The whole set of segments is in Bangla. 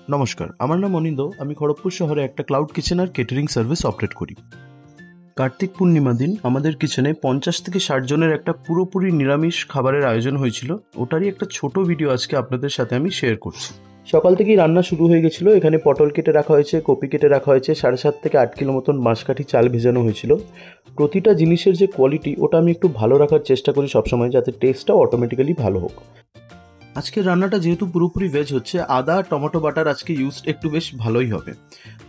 নমস্কার, আমার নাম অনিন্দ। আমি খড়গপুর শহরে একটা ক্লাউড কিচেন আর কেটারিং সার্ভিস অপারেট করি। কার্তিক পূর্ণিমা দিন আমাদের কিচেনে 50 থেকে 60 জনের একটা পুরোপুরি নিরামিষ খাবারের আয়োজন হয়েছিল। ওটারই একটা ছোট ভিডিও আজকে আপনাদের সাথে আমি শেয়ার করছি। সকাল থেকেই রান্না শুরু হয়ে গেছিলো। এখানে পটল কেটে রাখা হয়েছে, কপি কেটে রাখা হয়েছে, 7.5 থেকে 8 কিলো মতন বাঁশকাঠি চাল ভেজানো হয়েছিল। প্রতিটা জিনিসের যে কোয়ালিটি ওটা আমি একটু ভালো রাখার চেষ্টা করি সবসময়, যাতে টেস্টটাও অটোমেটিক্যালি ভালো হোক। আজকের রান্নাটা যেহেতু পুরোপুরি ভেজ হচ্ছে, আদা টমেটো বাটার আজকে ইউজ একটু বেশ ভালোই হবে।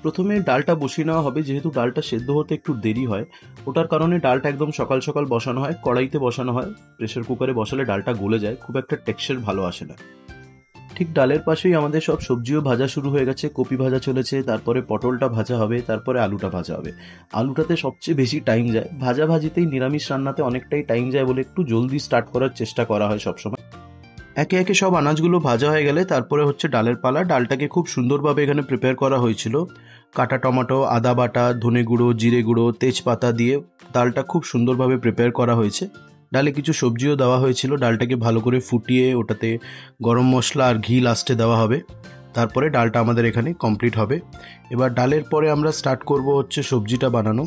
প্রথমে ডালটা বসিয়ে নেওয়া হবে। যেহেতু ডালটা সেদ্ধ হতে একটু দেরি হয়, ওটার কারণে ডালটা একদম সকাল সকাল বসানো হয়, কড়াইতে বসানো হয়। প্রেশার কুকারে বসালে ডালটা গলে যায়, খুব একটা টেক্সচার ভালো আসে না। ঠিক ডালের পাশেই আমাদের সব সবজিও ভাজা শুরু হয়ে গেছে। কপি ভাজা চলেছে, তারপরে পটলটা ভাজা হবে, তারপরে আলুটা ভাজা হবে। আলুটাতে সবচেয়ে বেশি টাইম যায়। ভাজিতেই নিরামিষ রান্নাতে অনেকটাই টাইম যায় বলে একটু জলদি স্টার্ট করার চেষ্টা করা হয় সবসময়। একে একে সব আনাজগুলো ভাজা হয়ে গেলে তারপরে হচ্ছে ডালের পালা। ডালটাকে খুব সুন্দরভাবে এখানে প্রিপেয়ার করা হয়েছিল। কাটা টমেটো, আদা বাটা, ধনে গুঁড়ো, জিরে গুঁড়ো, তেজপাতা দিয়ে ডালটা খুব সুন্দরভাবে প্রিপেয়ার করা হয়েছে। ডালে কিছু সবজিও দেওয়া হয়েছিল। ডালটাকে ভালো করে ফুটিয়ে ওটাতে গরম মশলা আর ঘি লাস্টে দেওয়া হবে। তারপরে ডালটা আমাদের এখানে কমপ্লিট হবে। এবার ডালের পরে আমরা স্টার্ট করব হচ্ছে সবজিটা বানানো।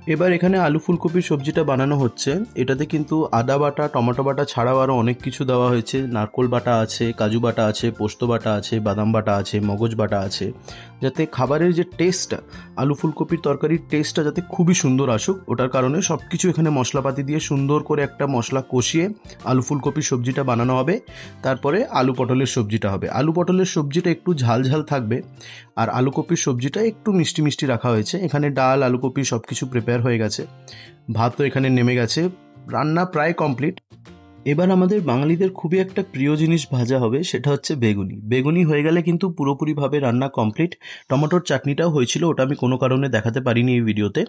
এবার এখানে আলু ফুলকপির সবজিটা বানানো হচ্ছে। এটাতে কিন্তু আদা বাটা, টমেটো বাটা ছাড়াও আরও অনেক কিছু দেওয়া হয়েছে। নারকোল বাটা আছে, কাজু বাটা আছে, পোস্ত বাটা আছে, বাদাম বাটা আছে, মগজ বাটা আছে, যাতে খাবারের যে টেস্টটা, আলু ফুলকপির তরকারির টেস্টটা যাতে খুবই সুন্দর আসুক। ওটার কারণে সব কিছু এখানে মশলাপাতি দিয়ে সুন্দর করে একটা মশলা কষিয়ে আলু ফুলকপির সবজিটা বানানো হবে। তারপরে আলু পটলের সবজিটা হবে। আলু পটলের সবজিটা একটু ঝাল ঝাল থাকবে, আর আলু কপির সবজিটা একটু মিষ্টি মিষ্টি রাখা হয়েছে। এখানে ডাল, আলু কপি সব কিছু প্রিপেয়ার হয়ে গেছে। ভাতও এখানে নেমে গেছে। রান্না প্রায় কমপ্লিট। এবার আমাদের বাঙালিদের খুবই একটা প্রিয় জিনিস ভাজা হবে, সেটা হচ্ছে বেগুনি। বেগুনি হয়ে গেলে কিন্তু পুরোপুরিভাবে রান্না কমপ্লিট। টমেটোর চাটনিটাও হয়েছিল, ওটা আমি কোনো কারণে দেখাতে পারিনি এই ভিডিওতে।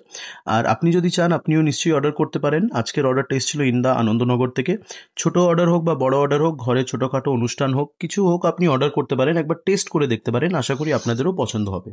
আর আপনি যদি চান আপনিও নিশ্চয়ই অর্ডার করতে পারেন। আজকের অর্ডারটা এসেছিল ইন্দা আনন্দনগর থেকে। ছোট অর্ডার হোক বা বড় অর্ডার হোক, ঘরে ছোটোখাটো অনুষ্ঠান হোক, কিছু হোক, আপনি অর্ডার করতে পারেন। একবার টেস্ট করে দেখতে পারেন, আশা করি আপনাদেরও পছন্দ হবে।